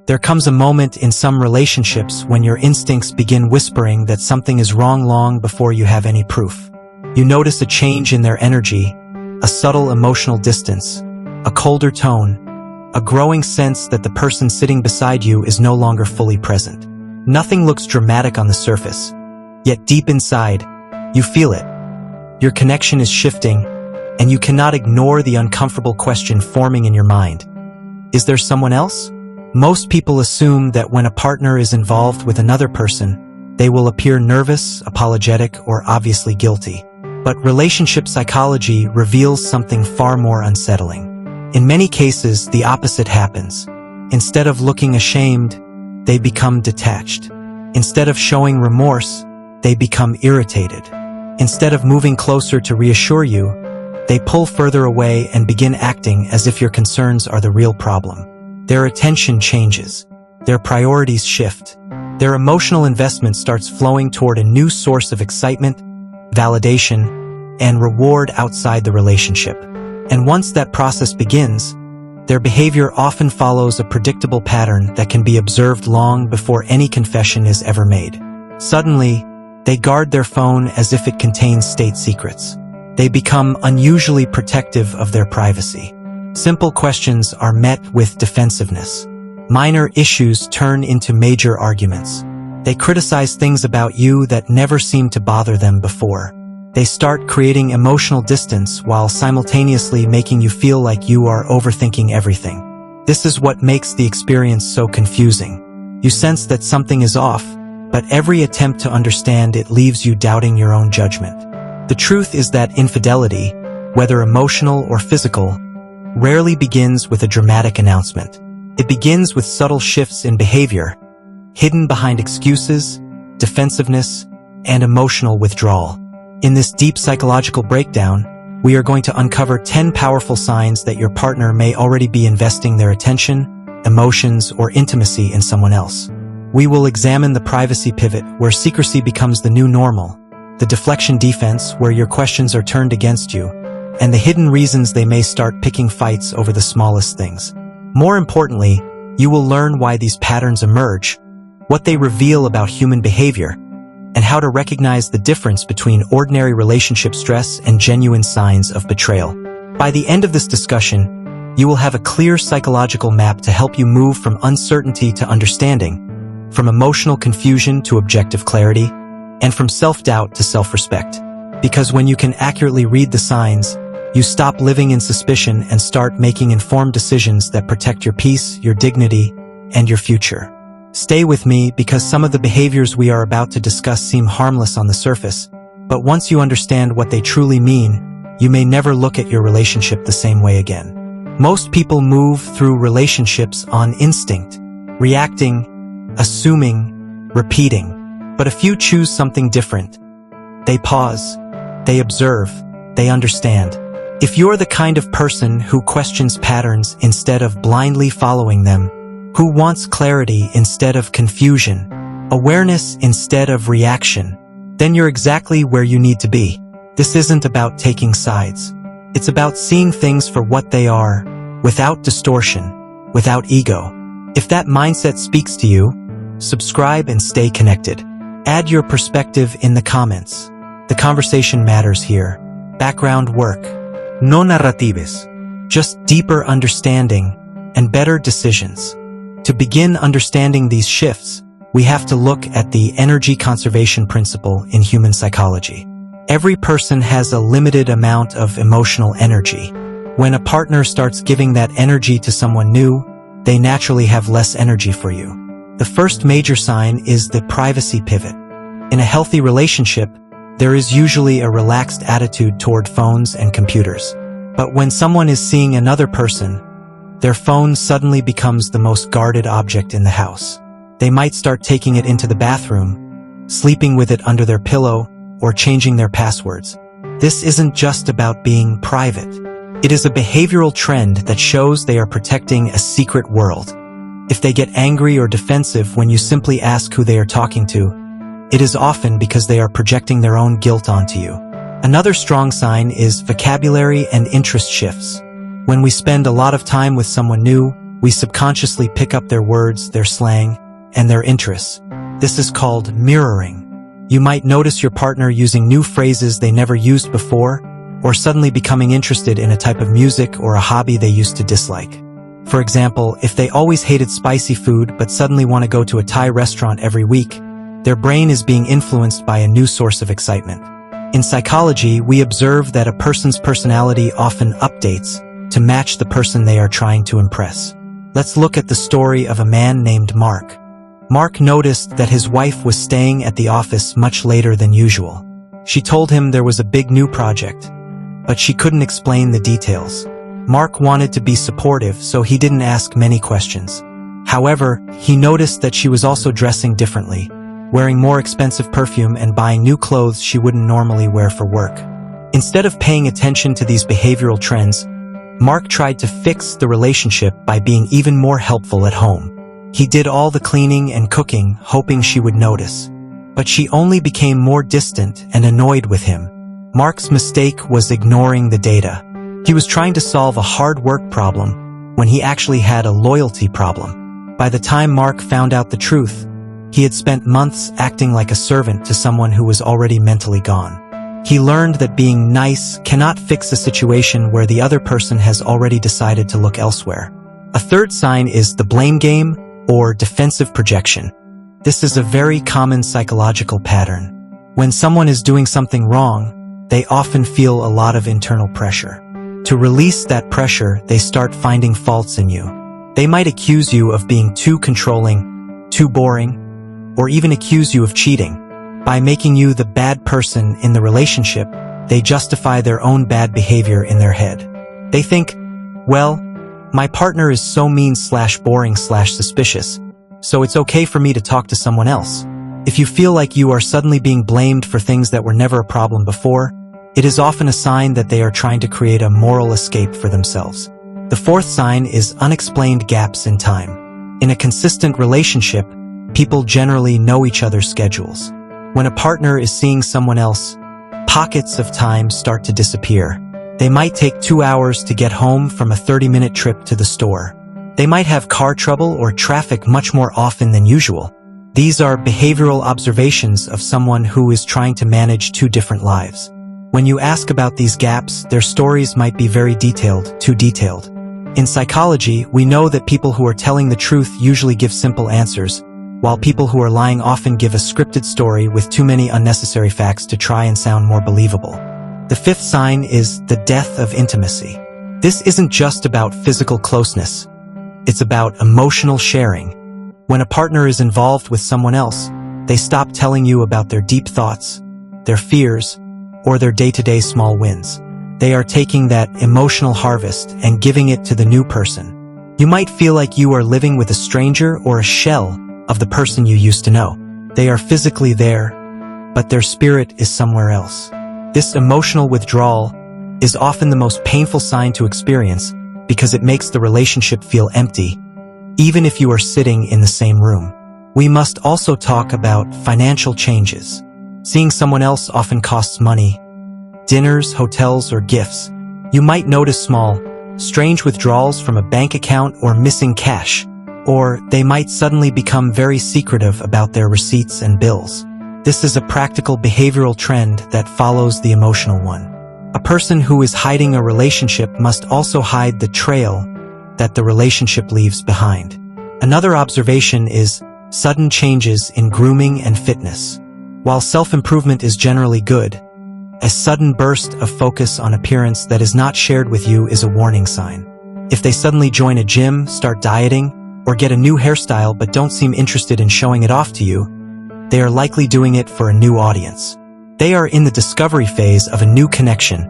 There comes a moment in some relationships when your instincts begin whispering that something is wrong long before you have any proof. You notice a change in their energy, a subtle emotional distance, a colder tone, a growing sense that the person sitting beside you is no longer fully present. Nothing looks dramatic on the surface, yet deep inside, you feel it. Your connection is shifting, and you cannot ignore the uncomfortable question forming in your mind. Is there someone else? Most people assume that when a partner is involved with another person, they will appear nervous, apologetic, or obviously guilty. But relationship psychology reveals something far more unsettling. In many cases, the opposite happens. Instead of looking ashamed, they become detached. Instead of showing remorse, they become irritated. Instead of moving closer to reassure you, they pull further away and begin acting as if your concerns are the real problem. Their attention changes. Their priorities shift. Their emotional investment starts flowing toward a new source of excitement, validation, and reward outside the relationship. And once that process begins, their behavior often follows a predictable pattern that can be observed long before any confession is ever made. Suddenly, they guard their phone as if it contains state secrets. They become unusually protective of their privacy. Simple questions are met with defensiveness. Minor issues turn into major arguments. They criticize things about you that never seemed to bother them before. They start creating emotional distance while simultaneously making you feel like you are overthinking everything. This is what makes the experience so confusing. You sense that something is off, but every attempt to understand it leaves you doubting your own judgment. The truth is that infidelity, whether emotional or physical, rarely begins with a dramatic announcement. It begins with subtle shifts in behavior, hidden behind excuses, defensiveness, and emotional withdrawal. In this deep psychological breakdown, we are going to uncover 10 powerful signs that your partner may already be investing their attention, emotions, or intimacy in someone else. We will examine the privacy pivot, where secrecy becomes the new normal, the deflection defense, where your questions are turned against you, and the hidden reasons they may start picking fights over the smallest things. More importantly, you will learn why these patterns emerge, what they reveal about human behavior, and how to recognize the difference between ordinary relationship stress and genuine signs of betrayal. By the end of this discussion, you will have a clear psychological map to help you move from uncertainty to understanding, from emotional confusion to objective clarity, and from self-doubt to self-respect. Because when you can accurately read the signs, you stop living in suspicion and start making informed decisions that protect your peace, your dignity, and your future. Stay with me, because some of the behaviors we are about to discuss seem harmless on the surface, but once you understand what they truly mean, you may never look at your relationship the same way again. Most people move through relationships on instinct, reacting, assuming, repeating. But a few choose something different. They pause, they observe, they understand. If you're the kind of person who questions patterns instead of blindly following them, who wants clarity instead of confusion, awareness instead of reaction, then you're exactly where you need to be. This isn't about taking sides. It's about seeing things for what they are, without distortion, without ego. If that mindset speaks to you, subscribe and stay connected. Add your perspective in the comments. The conversation matters here. Background work. No narratives. Just deeper understanding and better decisions. To begin understanding these shifts, we have to look at the energy conservation principle in human psychology. Every person has a limited amount of emotional energy. When a partner starts giving that energy to someone new, they naturally have less energy for you. The first major sign is the privacy pivot. In a healthy relationship, there is usually a relaxed attitude toward phones and computers. But when someone is seeing another person, their phone suddenly becomes the most guarded object in the house. They might start taking it into the bathroom, sleeping with it under their pillow, or changing their passwords. This isn't just about being private. It is a behavioral trend that shows they are protecting a secret world. If they get angry or defensive when you simply ask who they are talking to, it is often because they are projecting their own guilt onto you. Another strong sign is vocabulary and interest shifts. When we spend a lot of time with someone new, We subconsciously pick up their words, their slang, and their interests. This is called mirroring. You might notice your partner using new phrases they never used before, or suddenly becoming interested in a type of music or a hobby they used to dislike. For example, if they always hated spicy food but suddenly want to go to a Thai restaurant every week, their brain is being influenced by a new source of excitement. In psychology, we observe that a person's personality often updates to match the person they are trying to impress. Let's look at the story of a man named Mark. Mark noticed that his wife was staying at the office much later than usual. She told him there was a big new project, but she couldn't explain the details. Mark wanted to be supportive, so he didn't ask many questions. However, he noticed that she was also dressing differently, wearing more expensive perfume and buying new clothes she wouldn't normally wear for work. Instead of paying attention to these behavioral trends, Mark tried to fix the relationship by being even more helpful at home. He did all the cleaning and cooking, hoping she would notice. But she only became more distant and annoyed with him. Mark's mistake was ignoring the data. He was trying to solve a hard work problem when he actually had a loyalty problem. By the time Mark found out the truth, he had spent months acting like a servant to someone who was already mentally gone. He learned that being nice cannot fix a situation where the other person has already decided to look elsewhere. A third sign is the blame game or defensive projection. This is a very common psychological pattern. When someone is doing something wrong, they often feel a lot of internal pressure. To release that pressure, they start finding faults in you. They might accuse you of being too controlling, too boring, or even accuse you of cheating. By making you the bad person in the relationship, they justify their own bad behavior in their head. They think, well, my partner is so mean/boring/suspicious, so it's okay for me to talk to someone else. If you feel like you are suddenly being blamed for things that were never a problem before, it is often a sign that they are trying to create a moral escape for themselves. The fourth sign is unexplained gaps in time. In a consistent relationship, people generally know each other's schedules. When a partner is seeing someone else, pockets of time start to disappear. They might take 2 hours to get home from a 30-minute trip to the store. They might have car trouble or traffic much more often than usual. These are behavioral observations of someone who is trying to manage two different lives. When you ask about these gaps, their stories might be very detailed, too detailed. In psychology, we know that people who are telling the truth usually give simple answers, while people who are lying often give a scripted story with too many unnecessary facts to try and sound more believable. The fifth sign is the death of intimacy. This isn't just about physical closeness. It's about emotional sharing. When a partner is involved with someone else, they stop telling you about their deep thoughts, their fears, or their day-to-day small wins. They are taking that emotional harvest and giving it to the new person. You might feel like you are living with a stranger or a shell of the person you used to know. They are physically there, but their spirit is somewhere else. This emotional withdrawal is often the most painful sign to experience because it makes the relationship feel empty, even if you are sitting in the same room. We must also talk about financial changes. Seeing someone else often costs money. Dinners, hotels, or gifts. You might notice small, strange withdrawals from a bank account or missing cash. Or they might suddenly become very secretive about their receipts and bills. This is a practical behavioral trend that follows the emotional one. A person who is hiding a relationship must also hide the trail that the relationship leaves behind. Another observation is sudden changes in grooming and fitness. While self-improvement is generally good, a sudden burst of focus on appearance that is not shared with you is a warning sign. If they suddenly join a gym, start dieting, or get a new hairstyle but don't seem interested in showing it off to you, they are likely doing it for a new audience. They are in the discovery phase of a new connection,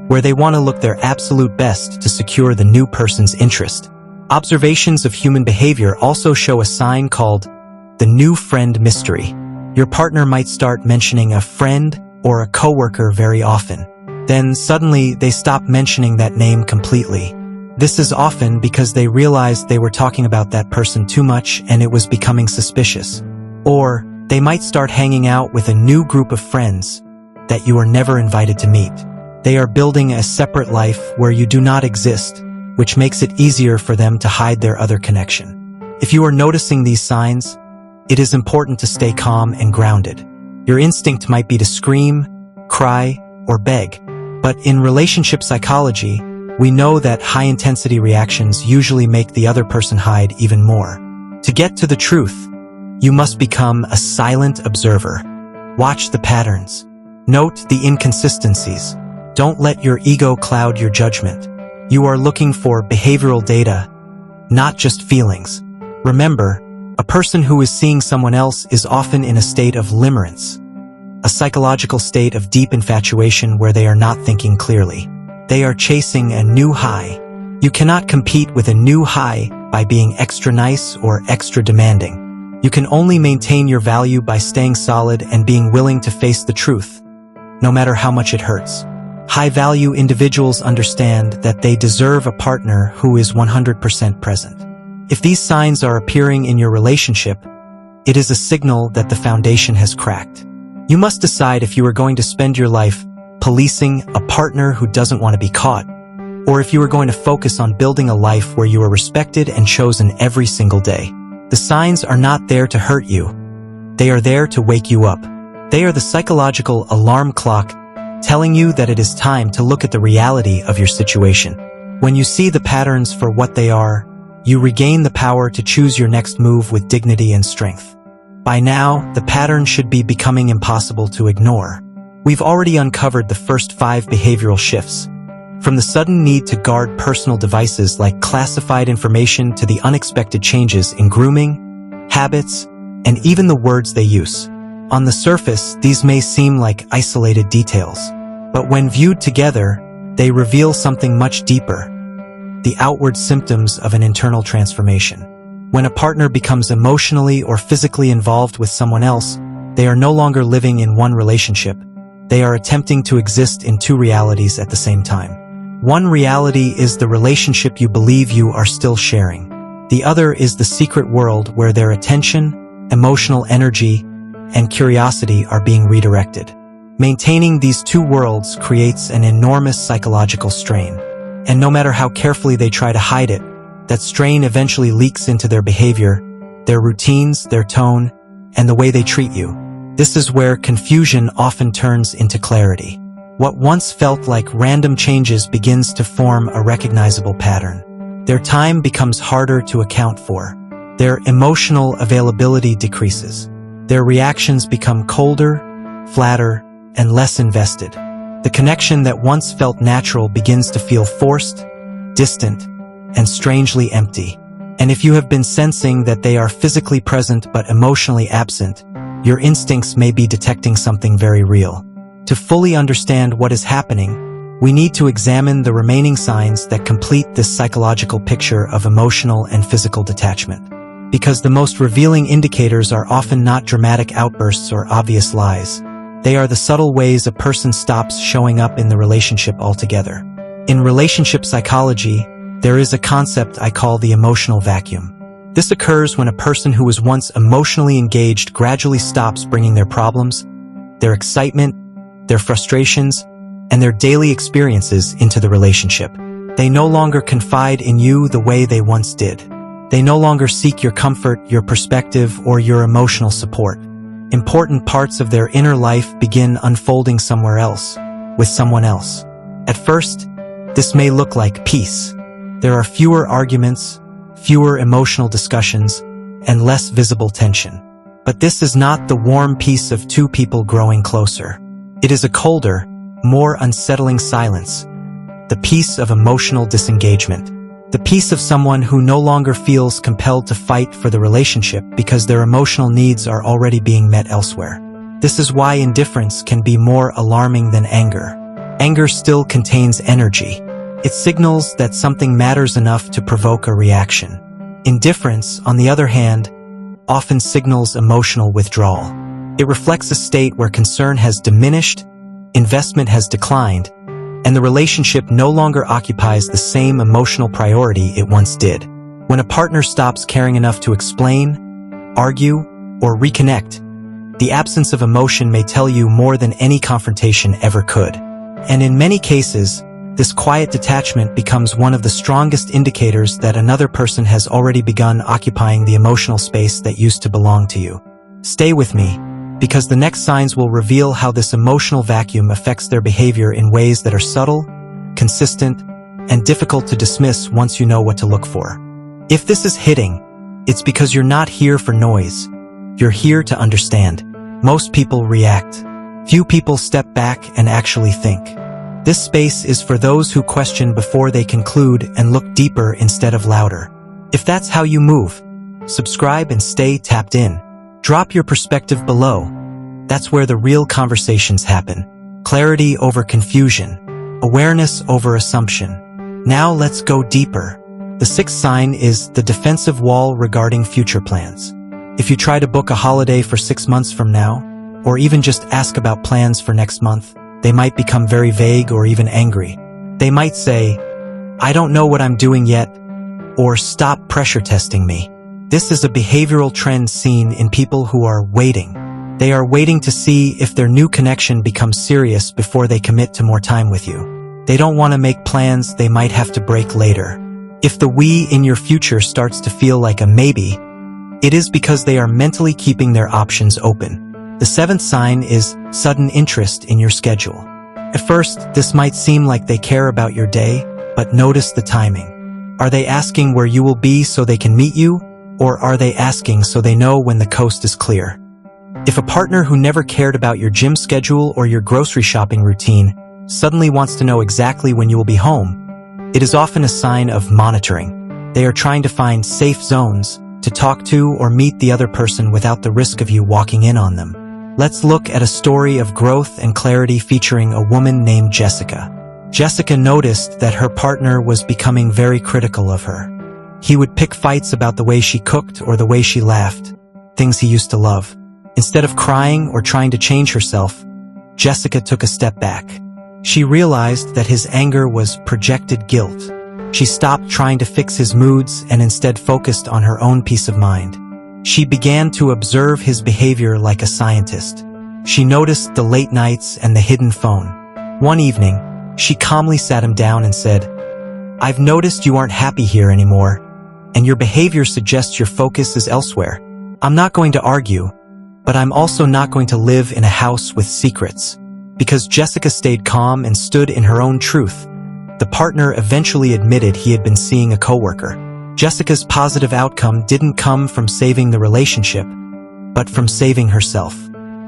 where they want to look their absolute best to secure the new person's interest. Observations of human behavior also show a sign called the new friend mystery. Your partner might start mentioning a friend or a coworker very often. Then suddenly they stop mentioning that name completely. This is often because they realized they were talking about that person too much and it was becoming suspicious. Or they might start hanging out with a new group of friends that you are never invited to meet. They are building a separate life where you do not exist, which makes it easier for them to hide their other connection. If you are noticing these signs, it is important to stay calm and grounded. Your instinct might be to scream, cry, or beg, but in relationship psychology, we know that high-intensity reactions usually make the other person hide even more. To get to the truth, you must become a silent observer. Watch the patterns. Note the inconsistencies. Don't let your ego cloud your judgment. You are looking for behavioral data, not just feelings. Remember, a person who is seeing someone else is often in a state of limerence, a psychological state of deep infatuation where they are not thinking clearly. They are chasing a new high. You cannot compete with a new high by being extra nice or extra demanding. You can only maintain your value by staying solid and being willing to face the truth, no matter how much it hurts. High-value individuals understand that they deserve a partner who is 100% present. If these signs are appearing in your relationship, it is a signal that the foundation has cracked. You must decide if you are going to spend your life policing a partner who doesn't want to be caught, or if you are going to focus on building a life where you are respected and chosen every single day. The signs are not there to hurt you. They are there to wake you up. They are the psychological alarm clock telling you that it is time to look at the reality of your situation. When you see the patterns for what they are, you regain the power to choose your next move with dignity and strength. By now, the pattern should be becoming impossible to ignore. We've already uncovered the first 5 behavioral shifts, from the sudden need to guard personal devices like classified information to the unexpected changes in grooming, habits, and even the words they use. On the surface, these may seem like isolated details, but when viewed together, they reveal something much deeper: the outward symptoms of an internal transformation. When a partner becomes emotionally or physically involved with someone else, they are no longer living in one relationship. They are attempting to exist in 2 realities at the same time. One reality is the relationship you believe you are still sharing. The other is the secret world where their attention, emotional energy, and curiosity are being redirected. Maintaining these 2 worlds creates an enormous psychological strain. And no matter how carefully they try to hide it, that strain eventually leaks into their behavior, their routines, their tone, and the way they treat you. This is where confusion often turns into clarity. What once felt like random changes begins to form a recognizable pattern. Their time becomes harder to account for. Their emotional availability decreases. Their reactions become colder, flatter, and less invested. The connection that once felt natural begins to feel forced, distant, and strangely empty. And if you have been sensing that they are physically present but emotionally absent, your instincts may be detecting something very real. To fully understand what is happening, we need to examine the remaining signs that complete this psychological picture of emotional and physical detachment. Because the most revealing indicators are often not dramatic outbursts or obvious lies. They are the subtle ways a person stops showing up in the relationship altogether. In relationship psychology, there is a concept I call the emotional vacuum. This occurs when a person who was once emotionally engaged gradually stops bringing their problems, their excitement, their frustrations, and their daily experiences into the relationship. They no longer confide in you the way they once did. They no longer seek your comfort, your perspective, or your emotional support. Important parts of their inner life begin unfolding somewhere else, with someone else. At first, this may look like peace. There are fewer arguments, fewer emotional discussions, and less visible tension. But this is not the warm peace of 2 people growing closer. It is a colder, more unsettling silence, the peace of emotional disengagement. The peace of someone who no longer feels compelled to fight for the relationship because their emotional needs are already being met elsewhere. This is why indifference can be more alarming than anger. Anger still contains energy. It signals that something matters enough to provoke a reaction. Indifference, on the other hand, often signals emotional withdrawal. It reflects a state where concern has diminished, investment has declined, and the relationship no longer occupies the same emotional priority it once did. When a partner stops caring enough to explain, argue, or reconnect, the absence of emotion may tell you more than any confrontation ever could. And in many cases, This quiet detachment becomes one of the strongest indicators that another person has already begun occupying the emotional space that used to belong to you. Stay with me, because the next signs will reveal how this emotional vacuum affects their behavior in ways that are subtle, consistent, and difficult to dismiss once you know what to look for. If this is hitting, it's because you're not here for noise. You're here to understand. Most people react. Few people step back and actually think. This space is for those who question before they conclude and look deeper instead of louder. If that's how you move, subscribe and stay tapped in. Drop your perspective below. That's where the real conversations happen. Clarity over confusion. Awareness over assumption. Now let's go deeper. The sixth sign is the defensive wall regarding future plans. If you try to book a holiday for 6 months from now, or even just ask about plans for next month, they might become very vague or even angry. They might say, "I don't know what I'm doing yet," or "Stop pressure testing me." This is a behavioral trend seen in people who are waiting. They are waiting to see if their new connection becomes serious before they commit to more time with you. They don't want to make plans they might have to break later. If the we in your future starts to feel like a maybe, it is because they are mentally keeping their options open. The seventh sign is sudden interest in your schedule. At first, this might seem like they care about your day, but notice the timing. Are they asking where you will be so they can meet you, or are they asking so they know when the coast is clear? If a partner who never cared about your gym schedule or your grocery shopping routine suddenly wants to know exactly when you will be home, it is often a sign of monitoring. They are trying to find safe zones to talk to or meet the other person without the risk of you walking in on them. Let's look at a story of growth and clarity featuring a woman named Jessica. Jessica noticed that her partner was becoming very critical of her. He would pick fights about the way she cooked or the way she laughed, things he used to love. Instead of crying or trying to change herself, Jessica took a step back. She realized that his anger was projected guilt. She stopped trying to fix his moods and instead focused on her own peace of mind. She began to observe his behavior like a scientist. She noticed the late nights and the hidden phone. One evening, she calmly sat him down and said, "I've noticed you aren't happy here anymore, and your behavior suggests your focus is elsewhere. I'm not going to argue, but I'm also not going to live in a house with secrets." Because Jessica stayed calm and stood in her own truth, the partner eventually admitted he had been seeing a coworker. Jessica's positive outcome didn't come from saving the relationship, but from saving herself.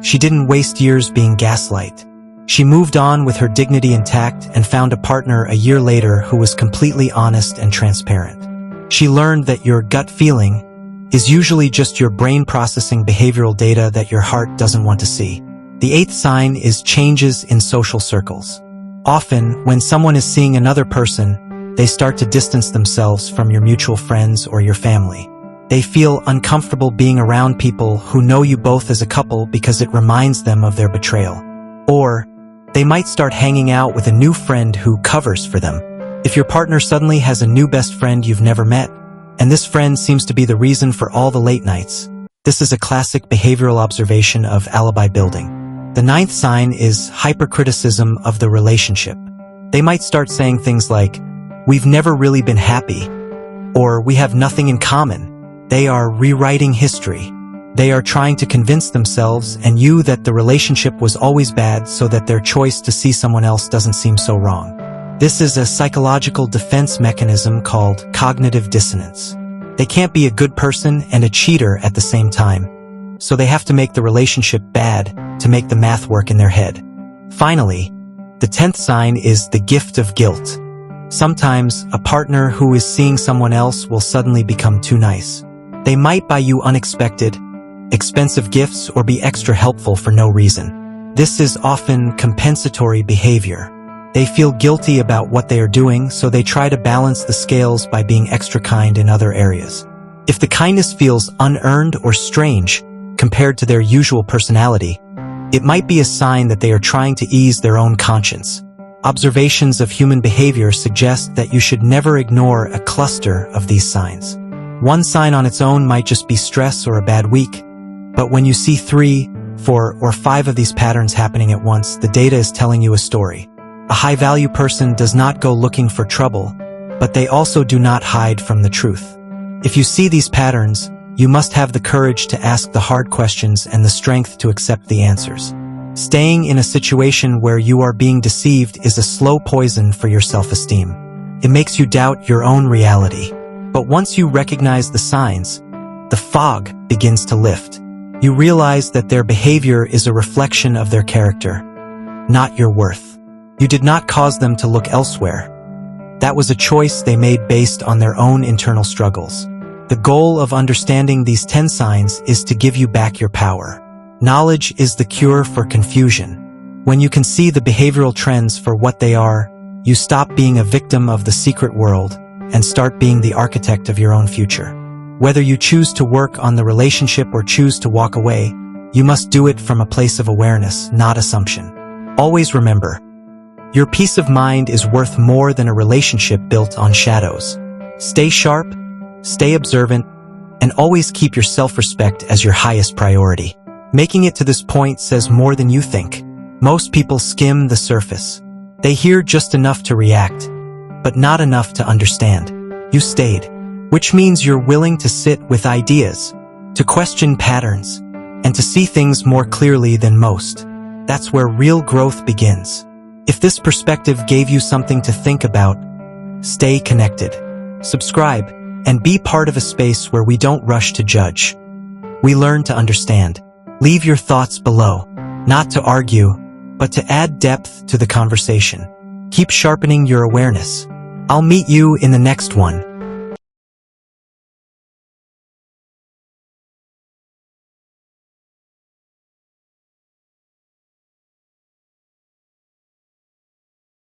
She didn't waste years being gaslight. She moved on with her dignity intact and found a partner a year later who was completely honest and transparent. She learned that your gut feeling is usually just your brain processing behavioral data that your heart doesn't want to see. The eighth sign is changes in social circles. Often, when someone is seeing another person, they start to distance themselves from your mutual friends or your family. They feel uncomfortable being around people who know you both as a couple because it reminds them of their betrayal. Or, they might start hanging out with a new friend who covers for them. If your partner suddenly has a new best friend you've never met, and this friend seems to be the reason for all the late nights, this is a classic behavioral observation of alibi building. The ninth sign is hypercriticism of the relationship. They might start saying things like, "We've never really been happy," or "We have nothing in common." They are rewriting history. They are trying to convince themselves and you that the relationship was always bad so that their choice to see someone else doesn't seem so wrong. This is a psychological defense mechanism called cognitive dissonance. They can't be a good person and a cheater at the same time, so they have to make the relationship bad to make the math work in their head. Finally, the 10th sign is the gift of guilt. Sometimes, a partner who is seeing someone else will suddenly become too nice. They might buy you unexpected, expensive gifts or be extra helpful for no reason. This is often compensatory behavior. They feel guilty about what they are doing, so they try to balance the scales by being extra kind in other areas. If the kindness feels unearned or strange compared to their usual personality, it might be a sign that they are trying to ease their own conscience. Observations of human behavior suggest that you should never ignore a cluster of these signs. One sign on its own might just be stress or a bad week, but when you see 3, 4, or 5 of these patterns happening at once, the data is telling you a story. A high-value person does not go looking for trouble, but they also do not hide from the truth. If you see these patterns, you must have the courage to ask the hard questions and the strength to accept the answers. Staying in a situation where you are being deceived is a slow poison for your self-esteem. It makes you doubt your own reality. But once you recognize the signs, the fog begins to lift. You realize that their behavior is a reflection of their character, not your worth. You did not cause them to look elsewhere. That was a choice they made based on their own internal struggles. The goal of understanding these 10 signs is to give you back your power. Knowledge is the cure for confusion. When you can see the behavioral trends for what they are, you stop being a victim of the secret world and start being the architect of your own future. Whether you choose to work on the relationship or choose to walk away, you must do it from a place of awareness, not assumption. Always remember, your peace of mind is worth more than a relationship built on shadows. Stay sharp, stay observant, and always keep your self-respect as your highest priority. Making it to this point says more than you think. Most people skim the surface. They hear just enough to react, but not enough to understand. You stayed, which means you're willing to sit with ideas, to question patterns, and to see things more clearly than most. That's where real growth begins. If this perspective gave you something to think about, stay connected. Subscribe, and be part of a space where we don't rush to judge. We learn to understand. Leave your thoughts below, not to argue, but to add depth to the conversation. Keep sharpening your awareness. I'll meet you in the next one.